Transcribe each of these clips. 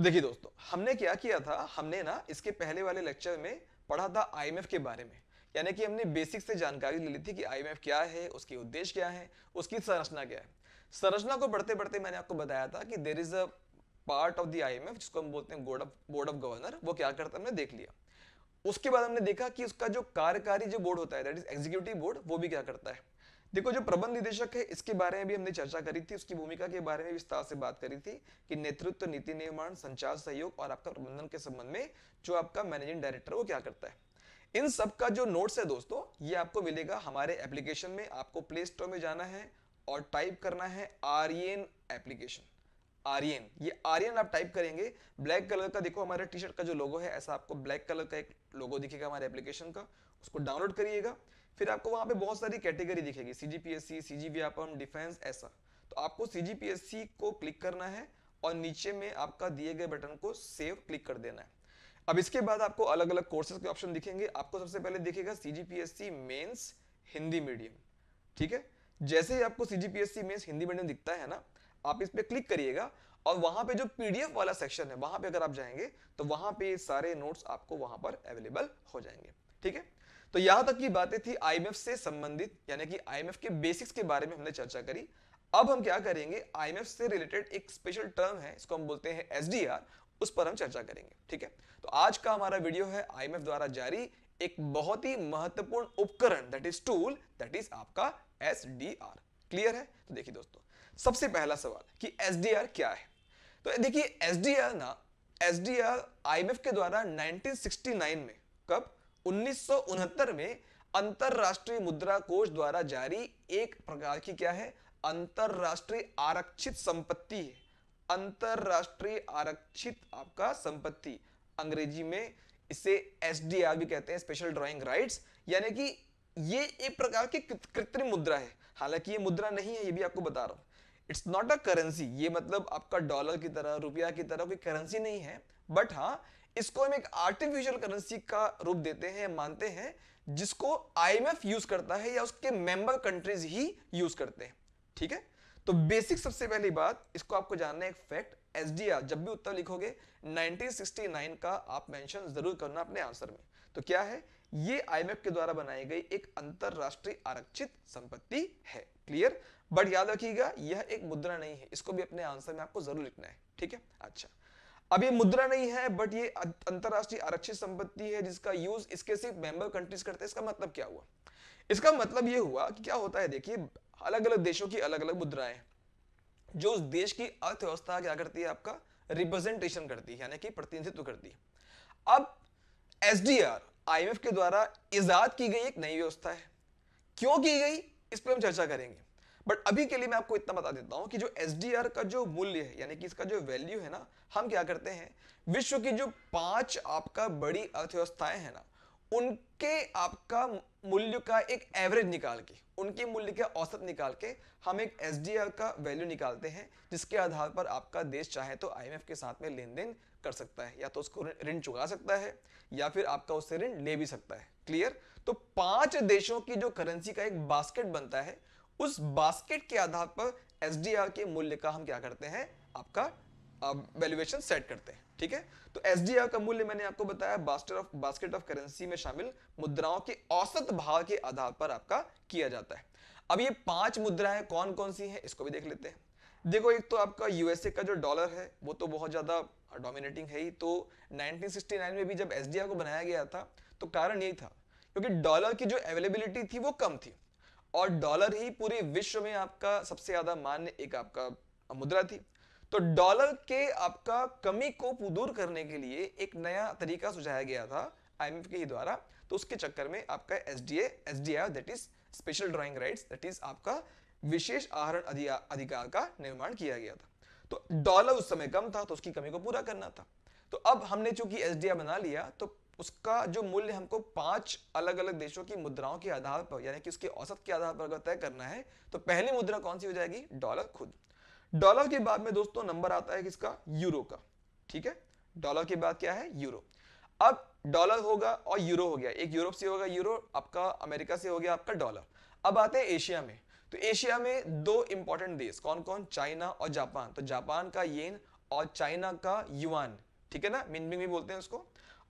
तो देखिए दोस्तों, हमने क्या किया था, हमने ना इसके पहले वाले लेक्चर में पढ़ा था आईएमएफ के बारे में। यानी कि हमने बेसिक से जानकारी ले ली थी कि आईएमएफ क्या है, उसके उद्देश्य क्या है, उसकी संरचना क्या है। संरचना को बढ़ते बढ़ते मैंने आपको बताया था कि there is a part of the IMF जिसको हम बोलते हैं बोर्ड ऑफ गवर्नर। वो क्या करता है हमने देख लिया। उसके बाद हमने देखा कि उसका जो कार्यकारी जो बोर्ड होता है, दैट इज एग्जीक्यूटिव बोर्ड, वो भी क्या करता है। देखो, जो प्रबंध निदेशक है इसके बारे में भी हमने चर्चा करी थी, उसकी भूमिका के बारे में विस्तार से बात करी थी कि नेतृत्व, नीति निर्माण, संचार, सहयोग और आपका प्रबंधन के संबंध में जो आपका मैनेजिंग डायरेक्टर वो क्या करता है। इन सब का जो नोट्स है दोस्तों, ये आपको मिलेगा हमारे एप्लीकेशन में। आपको प्ले स्टोर में जाना है और टाइप करना है आर्यन एप्लीकेशन। आर्यन, ये आर्यन आप टाइप करेंगे, ब्लैक कलर का देखो हमारे टी शर्ट का जो लोगो है, ऐसा आपको ब्लैक कलर का एक लोगो दिखेगा हमारे एप्लीकेशन का। उसको डाउनलोड करिएगा। फिर आपको वहां पे बहुत सारी कैटेगरी दिखेगी, सीजीपीएससी, सीजी व्यापम, डिफेंस, ऐसा। तो आपको सीजीपीएससी को क्लिक करना है और नीचे में आपका दिए गए बटन को सेव क्लिक कर देना है। अब इसके बाद आपको अलग अलग कोर्सेज के ऑप्शन दिखेंगे। आपको सबसे पहले दिखेगा सीजीपीएससी मेंस हिंदी मीडियम। ठीक है, जैसे ही आपको सीजीपीएससी मेंस हिंदी मीडियम दिखता है ना, आप इस पे क्लिक करिएगा और वहां पे जो पीडीएफ वाला सेक्शन है, वहां पे अगर आप जाएंगे तो वहां पे सारे नोट्स आपको वहां पर अवेलेबल हो जाएंगे। ठीक है, तो यहां तक की बातें थी आईएमएफ से संबंधित, यानी कि आईएमएफ के बेसिक्स के बारे में हमने चर्चा करी। अब हम क्या करेंगे, आईएमएफ से रिलेटेड एक स्पेशल टर्म है, इसको हम बोलते हैं एसडीआर, उस पर हम चर्चा करेंगे। ठीक है, तो आज का हमारा वीडियो है आईएमएफ द्वारा जारी एक बहुत ही महत्वपूर्ण उपकरण, that is tool, that is आपका एसडीआर। क्लियर है? तो देखिए दोस्तों, सबसे पहला सवाल कि एसडीआर क्या है। तो देखिए, एसडीआर आईएमएफ के द्वारा 1969 में, कब, 1969 में अंतरराष्ट्रीय मुद्रा कोष द्वारा जारी एक प्रकार की क्या है, अंतरराष्ट्रीय आरक्षित संपत्ति है। अंतरराष्ट्रीय आरक्षित आपका संपत्ति, अंग्रेजी में इसे एसडीआर भी कहते हैं, स्पेशल ड्राइंग राइट्स। यानी कि ये एक प्रकार की कृत्रिम मुद्रा है। हालांकि ये मुद्रा नहीं है, ये भी आपको बता रहा हूं। इट्स नॉट अ करेंसी, ये मतलब आपका डॉलर की तरह, रुपया की तरह कोई करेंसी नहीं है। बट हाँ, इसको हम एक आर्टिफिशियल करेंसी का रूप देते हैं, मानते हैं, जिसको आईएमएफ यूज करता है या उसके मेंबर कंट्रीज ही यूज करते हैं। ठीक है, तो बेसिक सबसे पहली बात, इसको आपको जानना है एक फैक्ट, एसडीआर जब भी उत्तर लिखोगे 1969 का आप मेंशन जरूर करना अपने आंसर में। तो क्या है ये, आईएमएफ के द्वारा बनाई गई एक अंतरराष्ट्रीय आरक्षित संपत्ति है। क्लियर? बट याद रखिएगा, यह एक मुद्रा नहीं है, इसको भी अपने आंसर में आपको जरूर लिखना है। ठीक है, अच्छा, अब ये मुद्रा नहीं है बट ये अंतरराष्ट्रीय आरक्षित संपत्ति है जिसका यूज इसके सिर्फ मेंबर कंट्रीज करते हैं। इसका मतलब क्या हुआ? इसका मतलब ये हुआ कि क्या होता है, देखिए, अलग अलग देशों की अलग अलग मुद्राएं, जो उस देश की अर्थव्यवस्था क्या करती है, आपका रिप्रेजेंटेशन करती है, यानी कि प्रतिनिधित्व करती है। अब एसडीआर आईएमएफ के द्वारा इजाद की गई एक नई व्यवस्था है। क्यों की गई, इस पर हम चर्चा करेंगे। बट अभी के लिए मैं आपको इतना बता देता हूं कि जो एसडीआर का जो मूल्य है, यानी कि इसका जो वैल्यू है ना, हम क्या करते हैं, विश्व की जो 5 आपका बड़ी अर्थव्यवस्थाएं हैं ना, उनके आपका मूल्य का एक एवरेज निकाल के, उनके मूल्य का औसत निकाल के हम एक एसडीआर का वैल्यू निकालते हैं, जिसके आधार पर आपका देश चाहे तो आईएमएफ के साथ में लेन देन कर सकता है, या तो उसको ऋण चुका सकता है या फिर आपका उससे ऋण ले भी सकता है। क्लियर? तो 5 देशों की जो करेंसी का एक बास्केट बनता है, उस बास्केट के आधार पर एसडीआर के मूल्य का हम क्या करते हैं, आपका वैल्यूएशन सेट करते हैं। ठीक है, तो एसडीआर का मूल्य मैंने आपको बताया बास्केट ऑफ करेंसी में शामिल मुद्राओं के औसत भाव के आधार पर आपका किया जाता है। अब ये 5 मुद्राएं कौन कौन सी हैं, इसको भी देख लेते हैं। देखो, एक तो आपका यूएसए का जो डॉलर है वो तो बहुत ज्यादा डोमिनेटिंग है ही। तो 1969 में भी जब एसडीआर को बनाया गया था तो कारण यही था, क्योंकि डॉलर की जो अवेलेबिलिटी थी वो कम थी और डॉलर ही पूरे विश्व में आपका सबसे ज्यादा मान्य एक आपका मुद्रा थी। तो डॉलर के आपका कमी को दूर करने के लिए एक नया तरीका सुझाया गया था आईएमएफ के ही द्वारा। तो उसके चक्कर में आपका SDR that is special drawing rights, that is आपका विशेष आहरण अधिकार का निर्माण किया गया था। तो डॉलर उस समय कम था तो उसकी कमी को पूरा करना था। तो अब हमने चूंकि एसडीआर बना लिया तो उसका जो मूल्य हमको 5 अलग अलग देशों की मुद्राओं के आधार पर, यानी कि उसके औसत के आधार पर अगर तय करना है, तो पहली मुद्रा कौन सी हो जाएगी, डॉलर खुद। डॉलर के बाद में दोस्तों नंबर आता है किसका, यूरो का। ठीक है, डॉलर के बाद क्या है, यूरो। अब डॉलर होगा और यूरो हो गया, एक यूरोप से होगा यूरो, आपका अमेरिका से हो गया आपका डॉलर। अब आते हैं एशिया में। तो एशिया में 2 इंपॉर्टेंट देश कौन कौन, चाइना और जापान। तो जापान का येन और चाइना का युआन, ठीक है ना, मिनबिंग भी बोलते हैं उसको,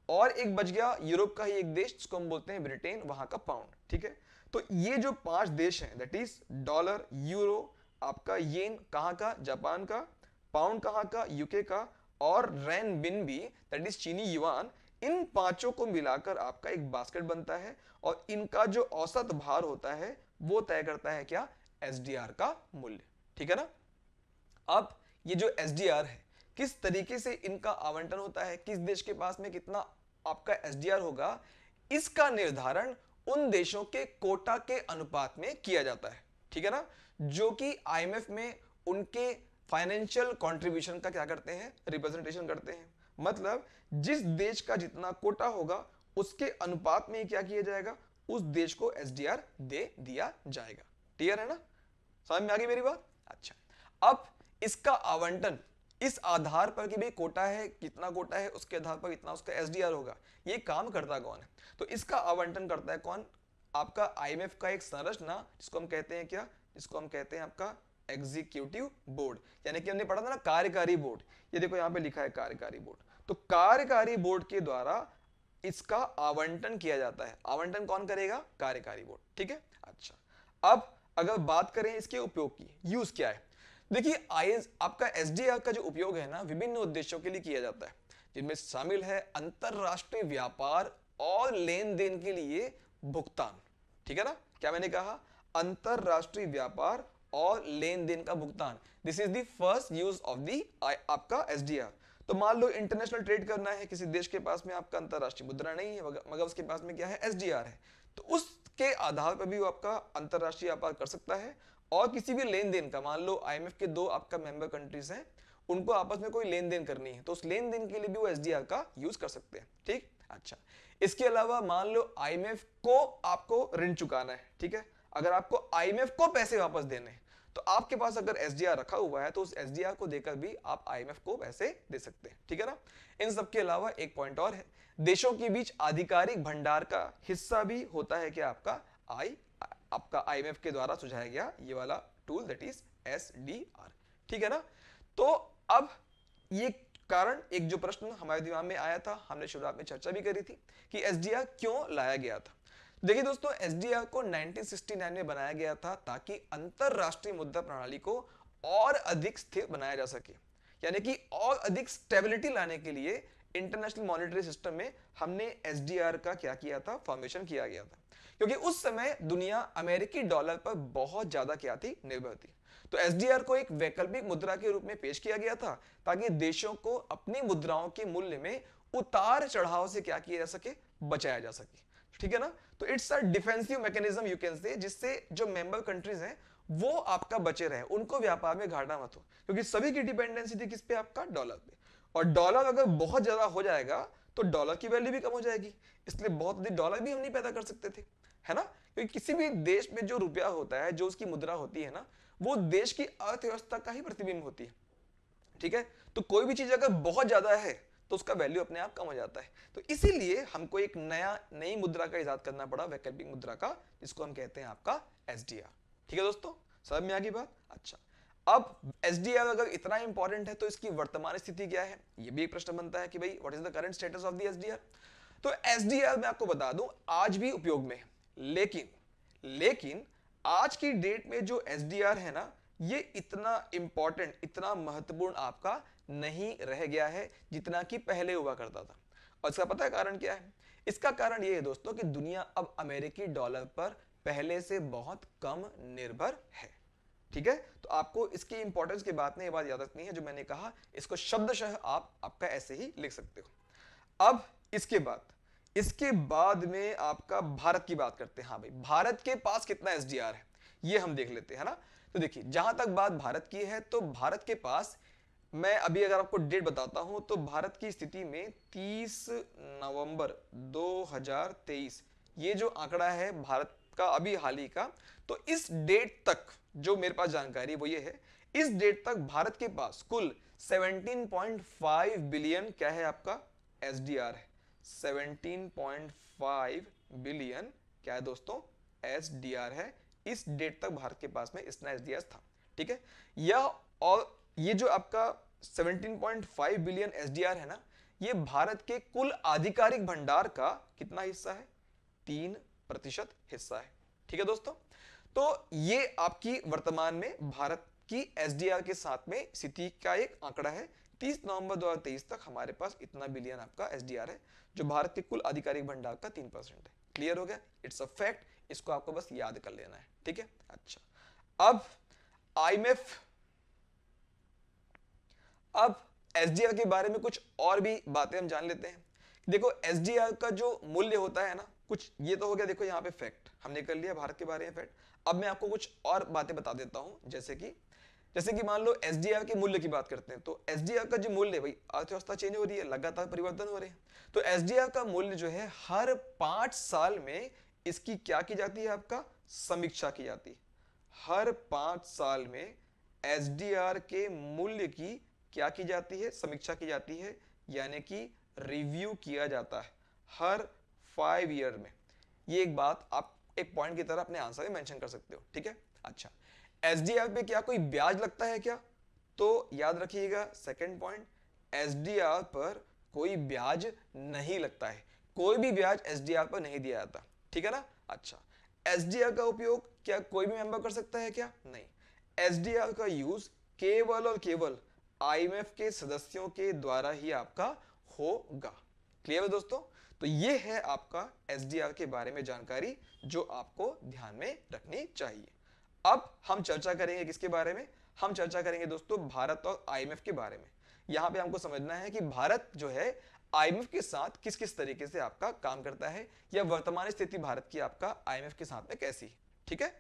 और एक बच गया यूरोप का ही एक देश जिसको हम बोलते हैं ब्रिटेन, वहां का पाउंड, ठीक है। तो ये जो 5 देश हैं, दैट इज डॉलर, यूरो, आपका येन कहाँ का, जापान का, पाउंड कहाँ का, यूके का, और रैन बिन भी, दैट इज चीनी युआन, इन पांचों को मिलाकर आपका एक बास्केट बनता है, और इनका जो औसत भार होता है वो तय करता है क्या, एसडीआर का मूल्य, ठीक है ना। अब ये जो एसडीआर है, किस तरीके से इनका आवंटन होता है, किस देश के पास में कितना आपका एसडीआर होगा, इसका निर्धारण उन देशों के कोटा के अनुपात में किया जाता है, ठीक है ना, जो कि आईएमएफ में उनके फाइनेंशियल कंट्रीब्यूशन का क्या करते हैं, रिप्रेजेंटेशन करते हैं। मतलब जिस देश का जितना कोटा होगा उसके अनुपात में क्या किया जाएगा, उस देश को एसडीआर दे दिया जाएगा। क्लियर है ना, समझ में आ गई मेरी बात। अच्छा, अब इसका आवंटन इस आधार पर कि भाई कोटा है, कितना कोटा है, उसके आधार पर इतना उसका एसडीआर होगा, ये काम करता कौन है, तो इसका आवंटन करता है कौन, आपका आईएमएफ का एक संरचना, जिसको हम कहते हैं क्या, जिसको हम कहते हैं आपका एग्जीक्यूटिव बोर्ड, यानी कि हमने पढ़ा था ना कार्यकारी बोर्ड, ये देखो यहां पे लिखा है कार्यकारी बोर्ड। तो कार्यकारी बोर्ड के द्वारा इसका आवंटन किया जाता है। आवंटन कौन करेगा, कार्यकारी बोर्ड, ठीक है। अच्छा, अब अगर बात करें इसके उपयोग की, यूज क्या है, देखिए आईएस आपका एसडीआर का जो उपयोग है ना, विभिन्न उद्देश्यों के लिए किया जाता है, जिनमें शामिल है अंतरराष्ट्रीय व्यापार और लेन देन के लिए भुगतान, ठीक है ना, क्या मैंने कहा, अंतरराष्ट्रीय व्यापार और लेन देन का भुगतान, this is the first use of the आपका एसडीआर। तो मान लो इंटरनेशनल ट्रेड करना है, किसी देश के पास में आपका अंतरराष्ट्रीय मुद्रा नहीं है मगर उसके पास में क्या है, एसडीआर है, तो उसके आधार पर भी वो आपका अंतरराष्ट्रीय व्यापार कर सकता है। और किसी भी लेन देन का, मान लो आईएमएफ के 2 आपका मेंबर कंट्रीज हैं, उनको आपस में कोई लेन देन करनी है, तो उस लेन देन के लिए भी वो एसडीआर का यूज कर सकते हैं, ठीक। अच्छा, इसके अलावा मान लो आईएमएफ को आपको ऋण चुकाना है, ठीक है, अगर आपको आईएमएफ को पैसे वापस देने हैं, तो आपके पास अगर एसडीआर रखा हुआ है तो उस एसडीआर को देकर भी आप आईएमएफ को पैसे दे सकते हैं, ठीक है ना। इन सब के अलावा एक पॉइंट और है, देशों के बीच आधिकारिक भंडार का हिस्सा भी होता है कि आपका आपका आईएमएफ के द्वारा सुझाया गया ये वाला टूल, दैट इज एसडीआर, ठीक है ना। तो अब ये कारण, एक जो प्रश्न हमारे दिमाग में आया था, हमने शुरुआत में चर्चा भी करी थी कि एसडीआर क्यों लाया गया था। देखिए दोस्तों, एसडीआर को 1969 में बनाया गया था ताकि अंतरराष्ट्रीय मुद्रा प्रणाली को और अधिक स्थिर बनाया जा सके, यानी कि और अधिक स्टेबिलिटी लाने के लिए इंटरनेशनल मॉनेटरी सिस्टम में हमने एसडीआर का क्या किया था, फॉर्मेशन किया गया था, क्योंकि उस समय दुनिया अमेरिकी डॉलर पर बहुत ज्यादा क्या थी, निर्भर थी। तो एसडीआर को एक वैकल्पिक मुद्रा के रूप में पेश किया गया था ताकि देशों को अपनी मुद्राओं के मूल्य में उतार चढ़ाव से क्या किया जा सके, बचाया जा सके, ठीक है ना। तो it's a defensive mechanism you can say, जिससे जो मेंबर कंट्रीज हैं वो आपका बचे रहे, उनको व्यापार में घाटा मत हो, क्योंकि सभी की डिपेंडेंसी थी किस पे, आपका डॉलर पे, और डॉलर अगर बहुत ज्यादा हो जाएगा तो डॉलर की वैल्यू भी कम हो जाएगी, इसलिए बहुत अधिक डॉलर भी हम नहीं पैदा कर सकते थे, है ना, क्योंकि किसी भी देश में जो रुपया होता है, जो उसकी मुद्रा होती है ना, वो देश की अर्थव्यवस्था का ही प्रतिबिंब होती है, ठीक है। तो कोई भी चीज अगर बहुत ज्यादा है तो उसका वैल्यू अपने आप कम हो जाता है, तो इसीलिए हमको एक नई मुद्रा का इजाद करना पड़ा, वैकल्पिक मुद्रा का, जिसको हम कहते हैं आपका एसडीआर, ठीक है दोस्तों, समझ में आ गई बात। अच्छा, अब एसडीआर अगर इतना इंपॉर्टेंट है तो इसकी वर्तमान स्थिति क्या है, ये भी एक प्रश्न बनता है कि भाई what is the current status of the SDR. तो एसडीआर मैं आपको बता दूं आज भी उपयोग में है, लेकिन आज की डेट में जो एसडीआर है ना, ये इतना इंपॉर्टेंट, इतना महत्वपूर्ण आपका नहीं रह गया है जितना कि पहले हुआ करता था। और इसका पता है कारण क्या है, इसका कारण ये है दोस्तों कि दुनिया अब अमेरिकी डॉलर पर पहले से बहुत कम निर्भर है, ठीक है। तो आपको इसकी इंपॉर्टेंस की बात में ये बात याद रखनी है, जो मैंने कहा इसको शब्दशः आप आपका ऐसे ही लिख सकते हो। अब इसके बाद में आपका भारत की बात करते हैं। हाँ भाई, भारत के पास कितना एसडीआर है ये हम देख लेते हैं, है ना। तो देखिए, जहां तक बात भारत की है, तो भारत के पास, मैं अभी अगर आपको डेट बताता हूं, तो भारत की स्थिति में 30 नवंबर 2023 ये जो आंकड़ा है भारत का अभी हाल ही का, तो इस डेट तक जो मेरे पास जानकारी वो ये है, इस डेट तक भारत के पास कुल 17.5 बिलियन क्या है, आपका एसडीआर है। 17.5 बिलियन क्या है दोस्तों, एसडीआर है। इस डेट तक भारत के पास में इतना एसडीआर था, ठीक है। यह और ये जो आपका 17.5 बिलियन एसडीआर है ना, ये भारत के कुल आधिकारिक भंडार का कितना हिस्सा है? 3% हिस्सा है। ठीक है दोस्तों, तो ये आपकी वर्तमान में भारत की एसडीआर के साथ में स्थिति का एक आंकड़ा है। 30 नवंबर 2023 तक हमारे पास इतना बिलियन आपका एसडीआर है, जो भारत के कुल आधिकारिक भंडार का 3% है। क्लियर हो गया? इट्स अ फैक्ट, इसको आपको बस याद कर लेना है। ठीक है, अच्छा, अब आईएमएफ, अब एसडीआर के बारे में कुछ और भी बातें हम जान लेते हैं। देखो एसडीआर का जो मूल्य होता है ना, कुछ ये तो हो गया, देखो यहाँ पे फैक्ट हमने कर लिया भारत के बारे में फैक्ट। अब मैं आपको कुछ और बातें बता देता हूं, जैसे कि मान लो एसडीआर के मूल्य की बात करते हैं, तो एसडीआर का जो मूल्य, भाई अर्थव्यवस्था चेंज हो रही है, लगातार परिवर्तन हो रहे हैं, तो एसडीआर का मूल्य जो है हर 5 साल में इसकी क्या की जाती है? आपका समीक्षा की जाती है। हर 5 साल में एसडीआर के मूल्य की क्या की जाती है? समीक्षा की जाती है, यानी कि रिव्यू किया जाता है हर 5 ईयर में। ये एक बात आप एक पॉइंट की तरह अपने आंसर में मेंशन कर सकते हो। ठीक है, अच्छा, एसडीआर पे क्या कोई ब्याज लगता है क्या? तो याद रखिएगा सेकंड पॉइंट, एसडीआर पर कोई ब्याज नहीं लगता है, कोई भी ब्याज एसडीआर पर नहीं दिया जाता। ठीक है ना, अच्छा, एसडीआर का उपयोग क्या कोई भी मेंबर कर सकता है क्या? नहीं, एसडीआर का यूज केवल और केवल आईएमएफ के सदस्यों के द्वारा ही आपका होगा। क्लियर है दोस्तों? तो ये है आपका एसडीआर के बारे में जानकारी जो आपको ध्यान में रखनी चाहिए। अब हम चर्चा करेंगे किसके बारे में? हम चर्चा करेंगे दोस्तों भारत और आईएमएफ के बारे में। यहां पे हमको समझना है कि भारत जो है आईएमएफ के साथ किस किस तरीके से आपका काम करता है, या वर्तमान स्थिति भारत की आपका आईएमएफ के साथ में कैसी है। ठीक है,